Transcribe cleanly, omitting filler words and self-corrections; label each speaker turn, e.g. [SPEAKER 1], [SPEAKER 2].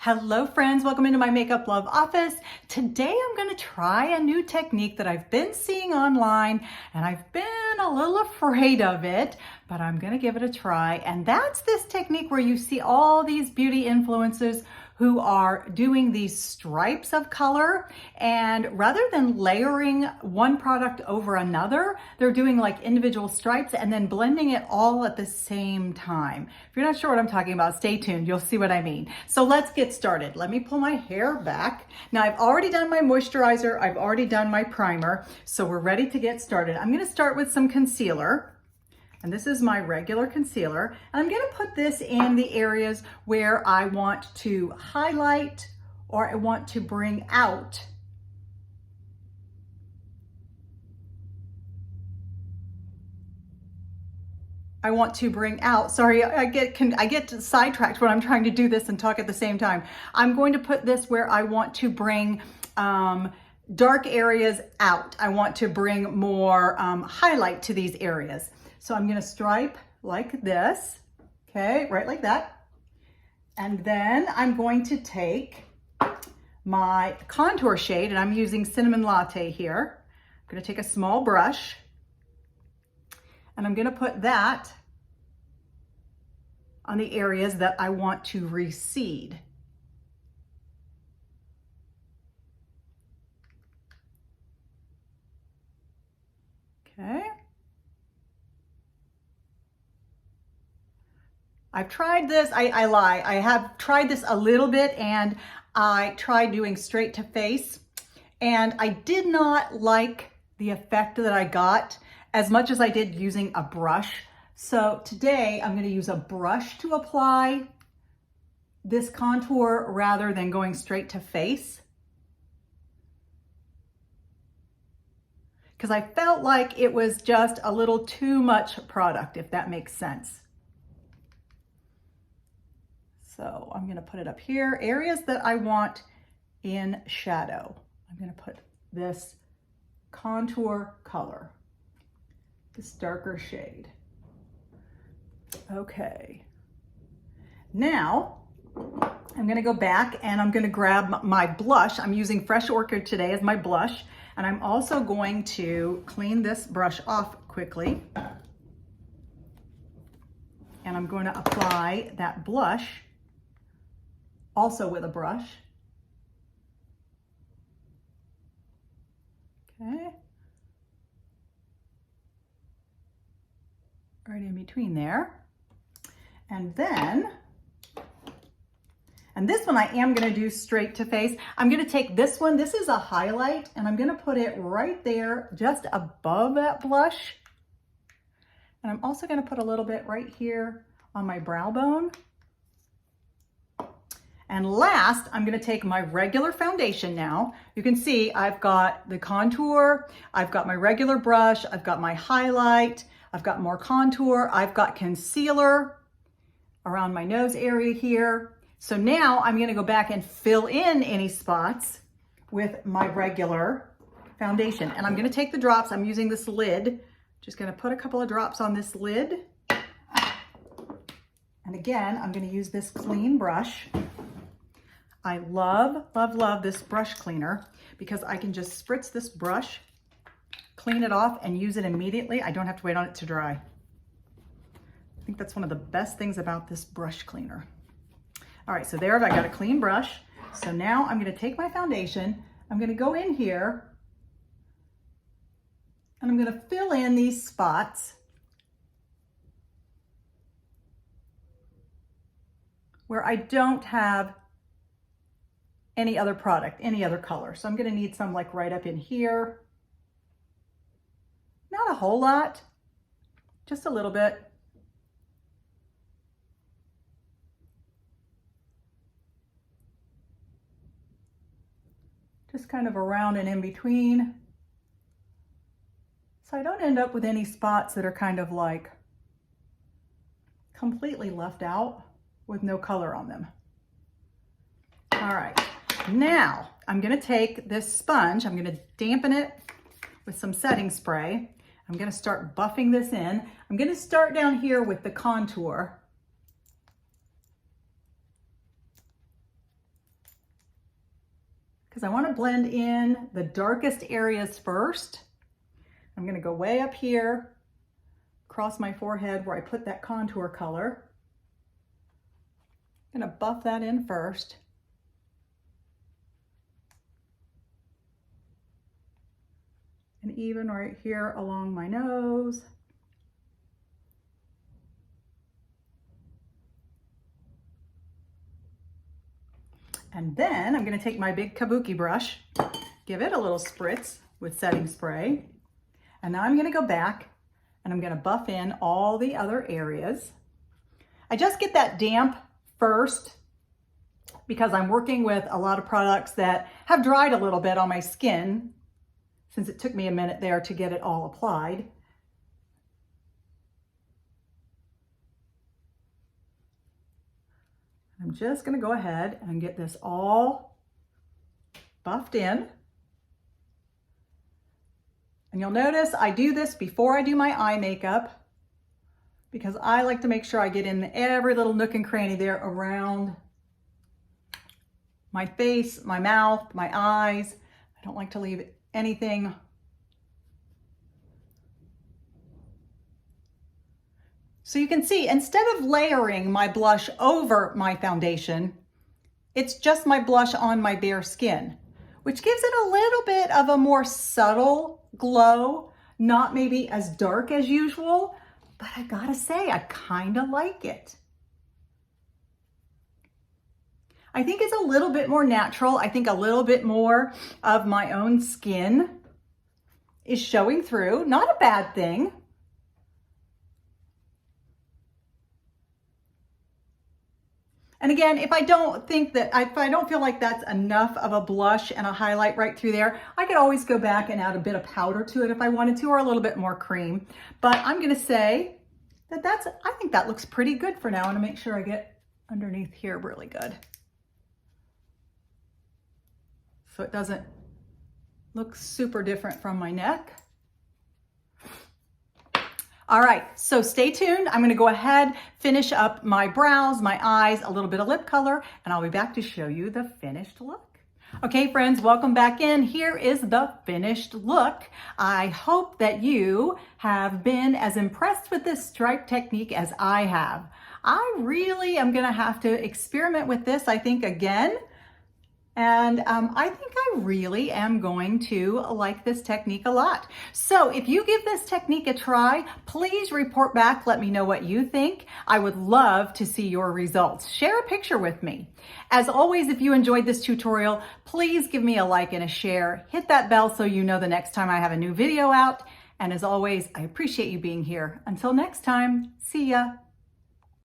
[SPEAKER 1] Hello friends, welcome into my Makeup Love office. Today I'm going to try a new technique that I've been seeing online and I've been a little afraid of it, but I'm going to give it a try. And that's this technique where you see all these beauty influencers who are doing these stripes of color, and rather than layering one product over another, they're doing like individual stripes and then blending it all at the same time. If you're not sure what I'm talking about, stay tuned, you'll see what I mean. So let's get started. Let me pull my hair back. Now I've already done my moisturizer, I've already done my primer, so we're ready to get started. I'm going to start with some concealer. And this is my regular concealer. And I'm going to put this in the areas where I want to highlight or I want to bring out. Sorry, I get sidetracked when I'm trying to do this and talk at the same time. I'm going to put this where I want to bring dark areas out. I want to bring more highlight to these areas. So I'm going to stripe like this, okay, right like that. And then I'm going to take my contour shade, and I'm using Cinnamon Latte here. I'm going to take a small brush, and I'm going to put that on the areas that I want to recede. Okay. I've tried this, I lie, I have tried this a little bit, and I tried doing straight to face, and I did not like the effect that I got as much as I did using a brush. So today I'm going to use a brush to apply this contour rather than going straight to face, because I felt like it was just a little too much product, if that makes sense. So I'm going to put it up here, areas that I want in shadow. I'm going to put this contour color, this darker shade. Okay. Now I'm going to go back and I'm going to grab my blush. I'm using Fresh Orchid today as my blush, and I'm also going to clean this brush off quickly. And I'm going to apply that blush also with a brush. Okay. Right in between there. And then, and this one I am going to do straight to face. I'm going to take this one. This is a highlight, and I'm going to put it right there just above that blush. And I'm also going to put a little bit right here on my brow bone. And last, I'm going to take my regular foundation now. You can see I've got the contour, I've got my regular brush, I've got my highlight, I've got more contour, I've got concealer around my nose area here. So now I'm going to go back and fill in any spots with my regular foundation. And I'm going to take the drops, I'm using this lid, just going to put a couple of drops on this lid. And again, I'm going to use this clean brush. I love, love, love this brush cleaner because I can just spritz this brush, clean it off, and use it immediately. I don't have to wait on it to dry. I think that's one of the best things about this brush cleaner. All right, so there I got a clean brush. So now I'm going to take my foundation, I'm going to go in here, and I'm going to fill in these spots where I don't have any other product, any other color. So I'm going to need some like right up in here. Not a whole lot, just a little bit. Just kind of around and in between. So I don't end up with any spots that are kind of like completely left out with no color on them. All right. Now, I'm going to take this sponge, I'm going to dampen it with some setting spray. I'm going to start buffing this in. I'm going to start down here with the contour. because I want to blend in the darkest areas first. I'm going to go way up here, across my forehead where I put that contour color. I'm going to buff that in first. And even right here along my nose. And then I'm going to take my big kabuki brush, give it a little spritz with setting spray. And now I'm going to go back and I'm going to buff in all the other areas. I just get that damp first because I'm working with a lot of products that have dried a little bit on my skin, since it took me a minute there to get it all applied. I'm just going to go ahead and get this all buffed in. And you'll notice I do this before I do my eye makeup because I like to make sure I get in every little nook and cranny there around my face, my mouth, my eyes. I don't like to leave anything. So you can see, instead of layering my blush over my foundation, it's just my blush on my bare skin, which gives it a little bit of a more subtle glow, not maybe as dark as usual, but I gotta say, I kind of like it. I think it's a little bit more natural. I think a little bit more of my own skin is showing through. Not a bad thing. And again, if I don't feel like that's enough of a blush and a highlight right through there, I could always go back and add a bit of powder to it if I wanted to, or a little bit more cream. But I'm gonna say that I think that looks pretty good for now. I wanna make sure I get underneath here really good, so it doesn't look super different from my neck. All right, so stay tuned. I'm gonna go ahead, finish up my brows, my eyes, a little bit of lip color, and I'll be back to show you the finished look. Okay, friends, welcome back in. Here is the finished look. I hope that you have been as impressed with this stripe technique as I have. I really am gonna have to experiment with this, I think, again. And I think I really am going to like this technique a lot. So if you give this technique a try, please report back. Let me know what you think. I would love to see your results. Share a picture with me. As always, if you enjoyed this tutorial, please give me a like and a share. Hit that bell so you know the next time I have a new video out. And as always, I appreciate you being here. Until next time, see ya.